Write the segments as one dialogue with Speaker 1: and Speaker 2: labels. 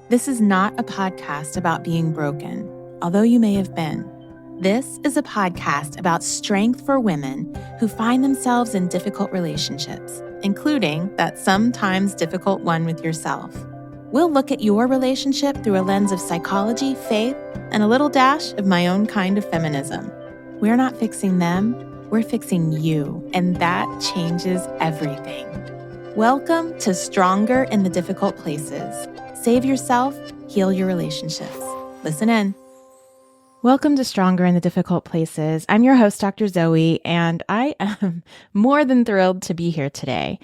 Speaker 1: This is not a podcast about being broken, although you may have been. This is a podcast about strength for women who find themselves in difficult relationships, including that sometimes difficult one with yourself. We'll look at your relationship through a lens of psychology, faith, and a little dash of my own kind of feminism. We're not fixing them, we're fixing you, and that changes everything. Welcome to Stronger in the Difficult Places. Save yourself, heal your relationships. Listen in. Welcome to Stronger in the Difficult Places. I'm your host, Dr. Zoe, and I am more than thrilled to be here today.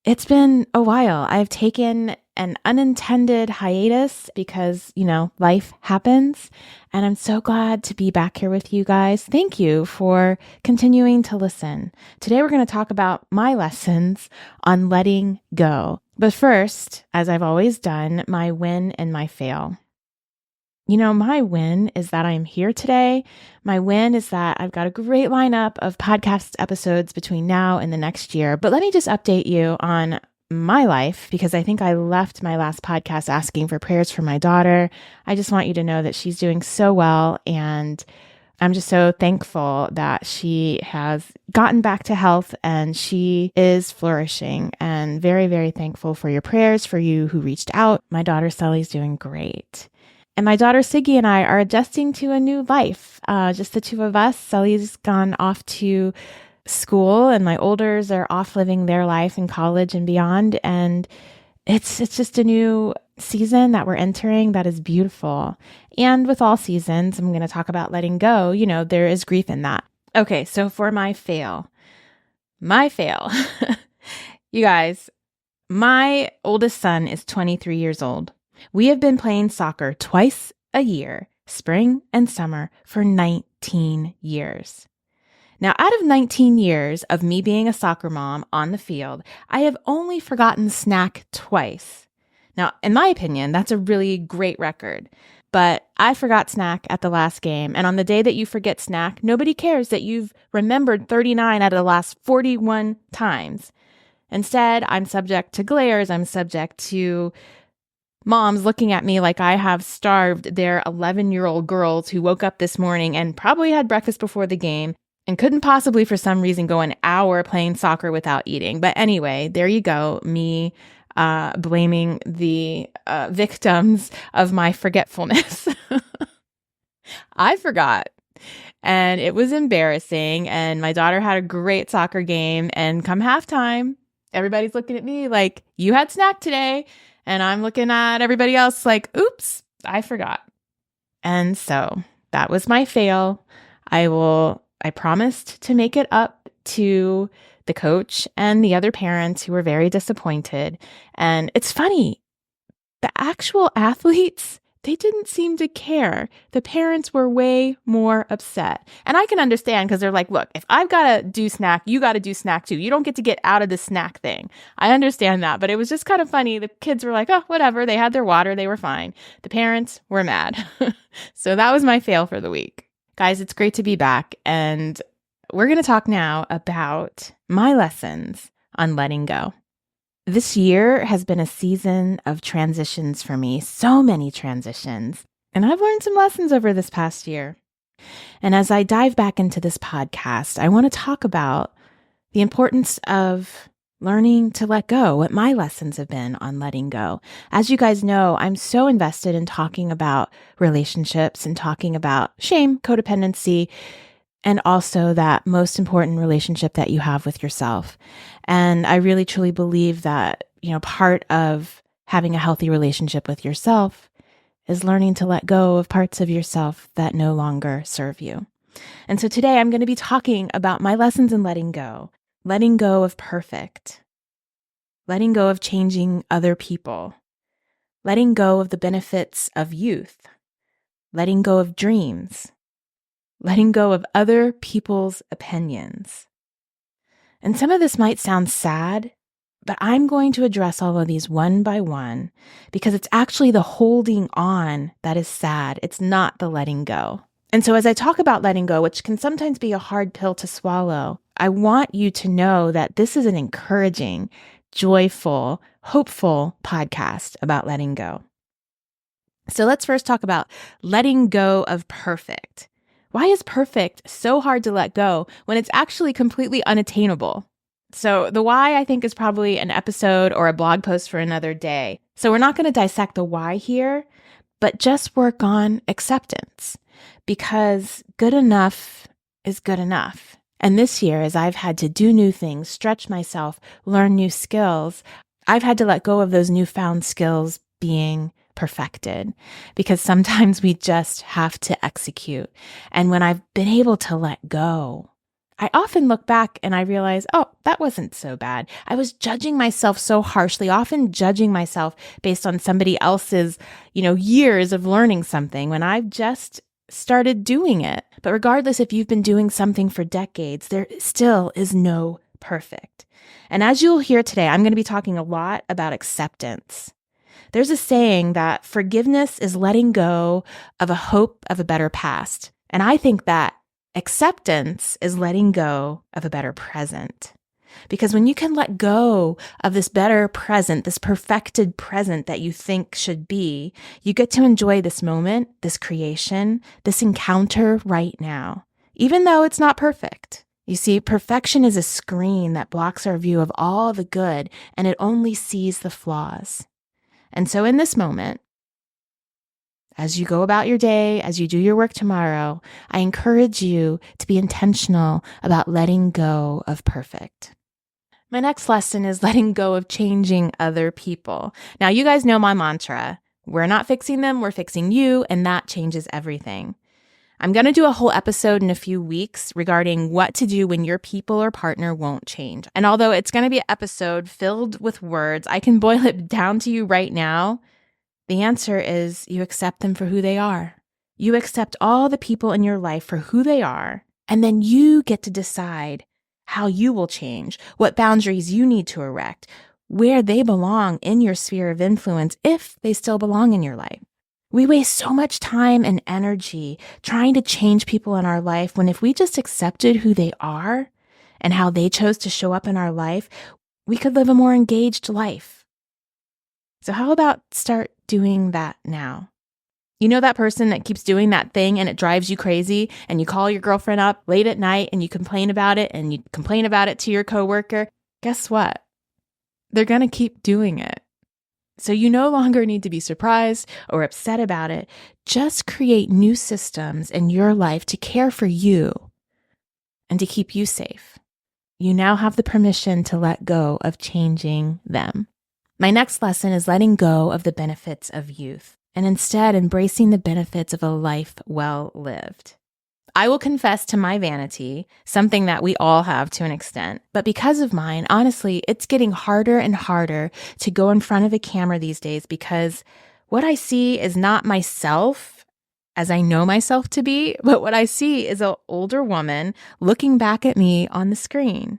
Speaker 1: It's been a while. I've taken an unintended hiatus because, life happens, and I'm so glad to be back here with you guys. Thank you for continuing to listen. Today, we're going to talk about my lessons on letting go. But first, as I've always done, my win and my fail. My win is that I'm here today. My win is that I've got a great lineup of podcast episodes between now and the next year. But let me just update you on my life, because I think I left my last podcast asking for prayers for my daughter. I just want you to know that she's doing so well, and I'm just so thankful that she has gotten back to health and she is flourishing, and very, very thankful for your prayers, for you who reached out. My daughter Sully's doing great. And my daughter Siggy and I are adjusting to a new life, just the two of us. Sully's gone off to school and my olders are off living their life in college and beyond. And it's just a new season that we're entering that is beautiful. And with all seasons, I'm going to talk about letting go. There is grief in that. Okay, so for my fail. You guys, my oldest son is 23 years old. We have been playing soccer twice a year, spring and summer, for 19 years. Now, out of 19 years of me being a soccer mom on the field, I have only forgotten snack twice. Now, in my opinion, that's a really great record. But I forgot snack at the last game. And on the day that you forget snack, nobody cares that you've remembered 39 out of the last 41 times. Instead, I'm subject to glares. I'm subject to moms looking at me like I have starved their 11-year-old girls who woke up this morning and probably had breakfast before the game and couldn't possibly for some reason go an hour playing soccer without eating. But anyway, there you go, me blaming the victims of my forgetfulness. I forgot. And it was embarrassing. And my daughter had a great soccer game. And come halftime, everybody's looking at me like, you had snack today. And I'm looking at everybody else like, oops, I forgot. And so that was my fail. I promised to make it up to the coach and the other parents who were very disappointed. And it's funny, the actual athletes, they didn't seem to care. The parents were way more upset. And I can understand, because they're like, look, if I've got to do snack, you got to do snack too. You don't get to get out of the snack thing. I understand that. But it was just kind of funny. The kids were like, oh, whatever. They had their water. They were fine. The parents were mad. So that was my fail for the week. Guys, it's great to be back. And we're going to talk now about my lessons on letting go. This year has been a season of transitions for me, so many transitions, and I've learned some lessons over this past year. And as I dive back into this podcast, I want to talk about the importance of learning to let go, what my lessons have been on letting go. As you guys know, I'm so invested in talking about relationships and talking about shame, codependency, and also that most important relationship that you have with yourself. And I really truly believe that, part of having a healthy relationship with yourself is learning to let go of parts of yourself that no longer serve you. And so today I'm going to be talking about my lessons in letting go of perfect, letting go of changing other people, letting go of the benefits of youth, letting go of dreams, letting go of other people's opinions. And some of this might sound sad, but I'm going to address all of these one by one because it's actually the holding on that is sad. It's not the letting go. And so as I talk about letting go, which can sometimes be a hard pill to swallow, I want you to know that this is an encouraging, joyful, hopeful podcast about letting go. So let's first talk about letting go of perfect. Why is perfect so hard to let go when it's actually completely unattainable? So the why, I think, is probably an episode or a blog post for another day. So we're not going to dissect the why here, but just work on acceptance, because good enough is good enough. And this year, as I've had to do new things, stretch myself, learn new skills, I've had to let go of those newfound skills being perfected, because sometimes we just have to execute. And when I've been able to let go, I often look back and I realize, oh, that wasn't so bad. I was judging myself so harshly, often judging myself based on somebody else's, years of learning something when I've just started doing it. But regardless if you've been doing something for decades, there still is no perfect. And as you'll hear today, I'm going to be talking a lot about acceptance. There's a saying that forgiveness is letting go of a hope of a better past. And I think that acceptance is letting go of a better present. Because when you can let go of this better present, this perfected present that you think should be, you get to enjoy this moment, this creation, this encounter right now, even though it's not perfect. You see, perfection is a screen that blocks our view of all the good, and it only sees the flaws. And so in this moment, as you go about your day, as you do your work tomorrow, I encourage you to be intentional about letting go of perfect. My next lesson is letting go of changing other people. Now, you guys know my mantra. We're not fixing them, we're fixing you, and that changes everything. I'm going to do a whole episode in a few weeks regarding what to do when your people or partner won't change. And although it's going to be an episode filled with words, I can boil it down to you right now. The answer is you accept them for who they are. You accept all the people in your life for who they are, and then you get to decide how you will change, what boundaries you need to erect, where they belong in your sphere of influence, if they still belong in your life. We waste so much time and energy trying to change people in our life when if we just accepted who they are and how they chose to show up in our life, we could live a more engaged life. So how about start doing that now? You know that person that keeps doing that thing and it drives you crazy, and you call your girlfriend up late at night and you complain about it, and you complain about it to your coworker? Guess what? They're going to keep doing it. So you no longer need to be surprised or upset about it. Just create new systems in your life to care for you and to keep you safe. You now have the permission to let go of changing them. My next lesson is letting go of the benefits of youth and instead embracing the benefits of a life well lived. I will confess to my vanity, something that we all have to an extent, but because of mine, honestly, it's getting harder and harder to go in front of a camera these days, because what I see is not myself as I know myself to be, but what I see is an older woman looking back at me on the screen.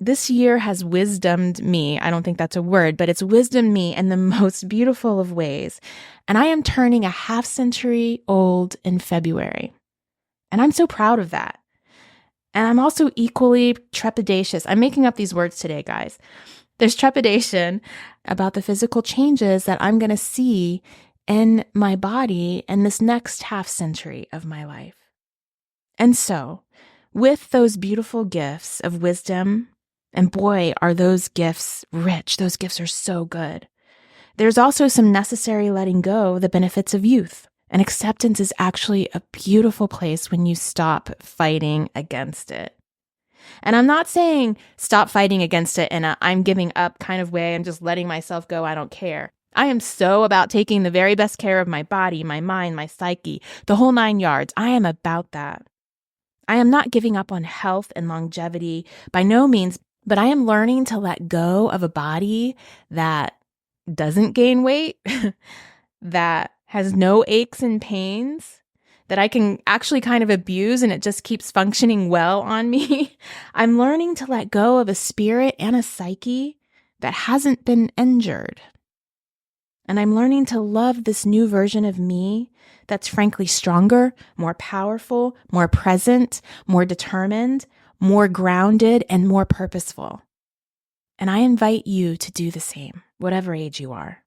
Speaker 1: This year has wisdomed me. I don't think that's a word, but it's wisdomed me in the most beautiful of ways. And I am turning a half century old in February. And I'm so proud of that. And I'm also equally trepidatious. I'm making up these words today, guys. There's trepidation about the physical changes that I'm going to see in my body in this next half century of my life. And so, with those beautiful gifts of wisdom, and boy, are those gifts rich. Those gifts are so good. There's also some necessary letting go of the benefits of youth. And acceptance is actually a beautiful place when you stop fighting against it. And I'm not saying stop fighting against it in a I'm giving up kind of way and just letting myself go, I don't care. I am so about taking the very best care of my body, my mind, my psyche, the whole 9 yards. I am about that. I am not giving up on health and longevity by no means, but I am learning to let go of a body that doesn't gain weight, that has no aches and pains, that I can actually kind of abuse and it just keeps functioning well on me. I'm learning to let go of a spirit and a psyche that hasn't been injured. And I'm learning to love this new version of me that's frankly stronger, more powerful, more present, more determined, more grounded, and more purposeful. And I invite you to do the same, whatever age you are.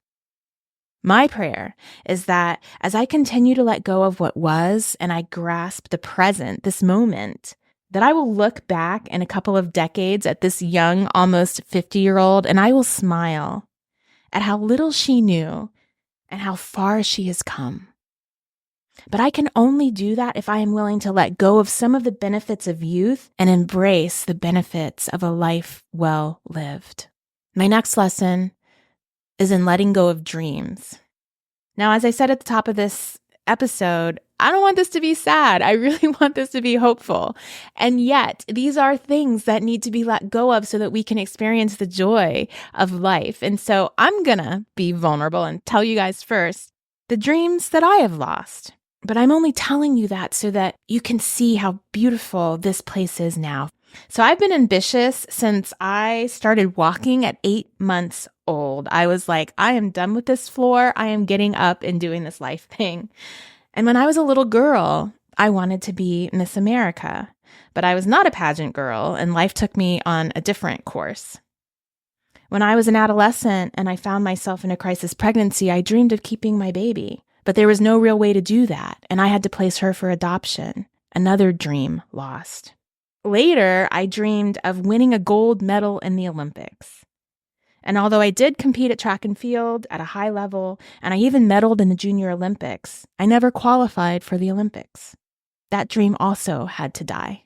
Speaker 1: My prayer is that as I continue to let go of what was and I grasp the present, this moment, that I will look back in a couple of decades at this young, almost 50-year-old, and I will smile at how little she knew and how far she has come. But I can only do that if I am willing to let go of some of the benefits of youth and embrace the benefits of a life well lived. My next lesson is in letting go of dreams. Now, as I said at the top of this episode, I don't want this to be sad. I really want this to be hopeful. And yet, these are things that need to be let go of so that we can experience the joy of life. And so I'm going to be vulnerable and tell you guys first the dreams that I have lost. But I'm only telling you that so that you can see how beautiful this place is now. So I've been ambitious since I started walking at 8 months old. I was like, I am done with this floor. I am getting up and doing this life thing. And when I was a little girl, I wanted to be Miss America, but I was not a pageant girl, and life took me on a different course. When I was an adolescent and I found myself in a crisis pregnancy, I dreamed of keeping my baby, but there was no real way to do that, and I had to place her for adoption. Another dream lost. Later, I dreamed of winning a gold medal in the Olympics. And although I did compete at track and field at a high level, and I even medaled in the Junior Olympics, I never qualified for the Olympics. That dream also had to die.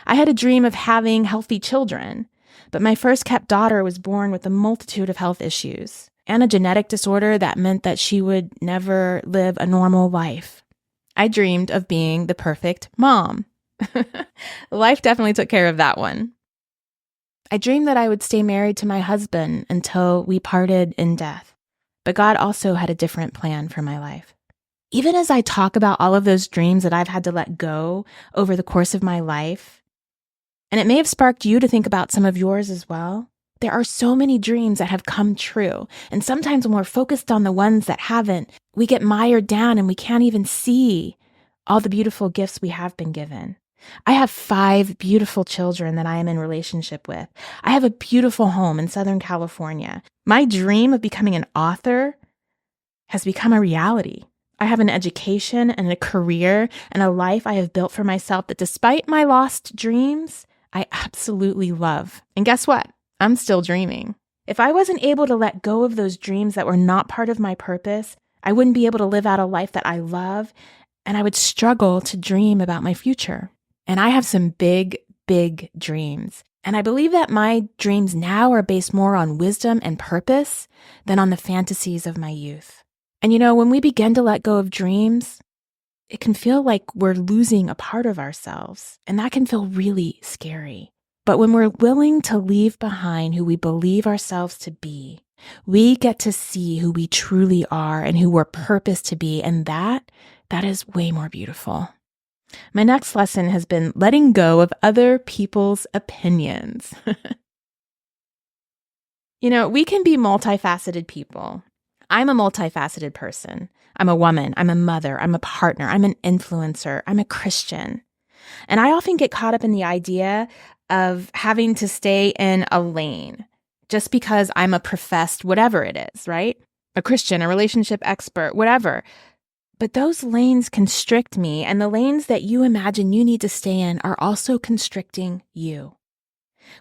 Speaker 1: I had a dream of having healthy children, but my first kept daughter was born with a multitude of health issues and a genetic disorder that meant that she would never live a normal life. I dreamed of being the perfect mom. Life definitely took care of that one. I dreamed that I would stay married to my husband until we parted in death, but God also had a different plan for my life. Even as I talk about all of those dreams that I've had to let go over the course of my life, and it may have sparked you to think about some of yours as well, there are so many dreams that have come true. And sometimes when we're focused on the ones that haven't, we get mired down and we can't even see all the beautiful gifts we have been given. I have 5 beautiful children that I am in relationship with. I have a beautiful home in Southern California. My dream of becoming an author has become a reality. I have an education and a career and a life I have built for myself that despite my lost dreams, I absolutely love. And guess what? I'm still dreaming. If I wasn't able to let go of those dreams that were not part of my purpose, I wouldn't be able to live out a life that I love, and I would struggle to dream about my future. And I have some big, big dreams. And I believe that my dreams now are based more on wisdom and purpose than on the fantasies of my youth. And you know, when we begin to let go of dreams, it can feel like we're losing a part of ourselves. And that can feel really scary. But when we're willing to leave behind who we believe ourselves to be, we get to see who we truly are and who we're purposed to be. And that is way more beautiful. My next lesson has been letting go of other people's opinions. You know, we can be multifaceted people. I'm a multifaceted person. I'm a woman. I'm a mother. I'm a partner. I'm an influencer. I'm a Christian. And I often get caught up in the idea of having to stay in a lane just because I'm a professed whatever it is, right? A Christian, a relationship expert, whatever. But those lanes constrict me, and the lanes that you imagine you need to stay in are also constricting you.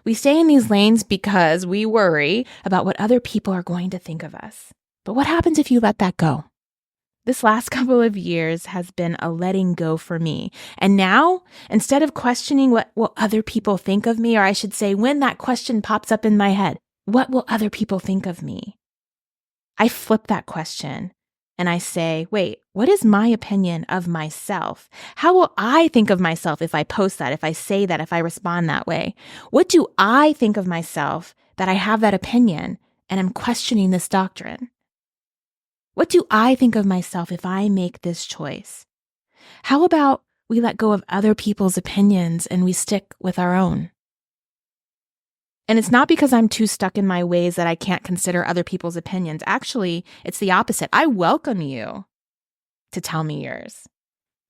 Speaker 1: We stay in these lanes because we worry about what other people are going to think of us. But what happens if you let that go? This last couple of years has been a letting go for me. And now, instead of questioning what will other people think of me, or I should say, when that question pops up in my head, what will other people think of me? I flip that question. And I say, wait, what is my opinion of myself? How will I think of myself if I post that, if I say that, if I respond that way? What do I think of myself that I have that opinion and I'm questioning this doctrine? What do I think of myself if I make this choice? How about we let go of other people's opinions and we stick with our own? And it's not because I'm too stuck in my ways that I can't consider other people's opinions. Actually, it's the opposite. I welcome you to tell me yours.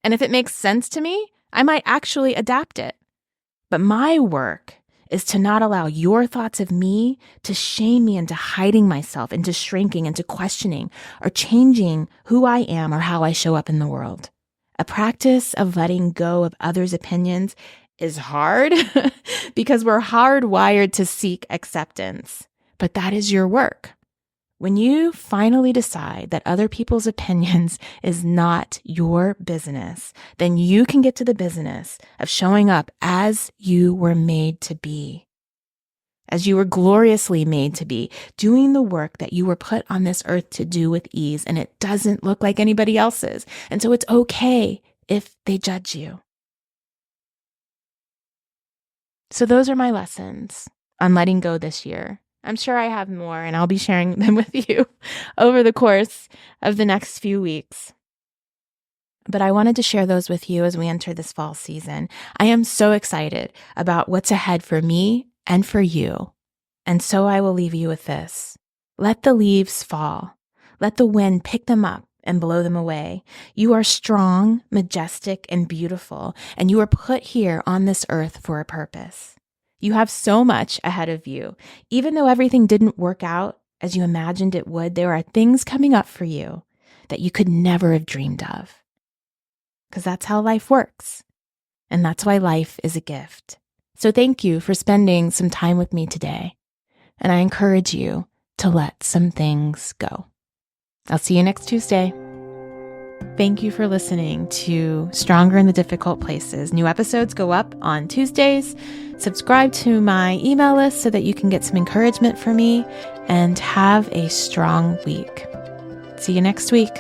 Speaker 1: And if it makes sense to me, I might actually adapt it. But my work is to not allow your thoughts of me to shame me into hiding myself, into shrinking, into questioning, or changing who I am or how I show up in the world. A practice of letting go of others' opinions is hard because we're hardwired to seek acceptance, but that is your work. When you finally decide that other people's opinions is not your business, then you can get to the business of showing up as you were made to be, as you were gloriously made to be, doing the work that you were put on this earth to do with ease, and it doesn't look like anybody else's. And so it's okay if they judge you. So those are my lessons on letting go this year. I'm sure I have more, and I'll be sharing them with you over the course of the next few weeks. But I wanted to share those with you as we enter this fall season. I am so excited about what's ahead for me and for you. And so I will leave you with this. Let the leaves fall. Let the wind pick them up and blow them away. You are strong, majestic, and beautiful, and you are put here on this earth for a purpose. You have so much ahead of you. Even though everything didn't work out as you imagined it would, there are things coming up for you that you could never have dreamed of. Because that's how life works. And that's why life is a gift. So thank you for spending some time with me today. And I encourage you to let some things go. I'll see you next Tuesday. Thank you for listening to Stronger in the Difficult Places. New episodes go up on Tuesdays. Subscribe to my email list so that you can get some encouragement from me, and have a strong week. See you next week.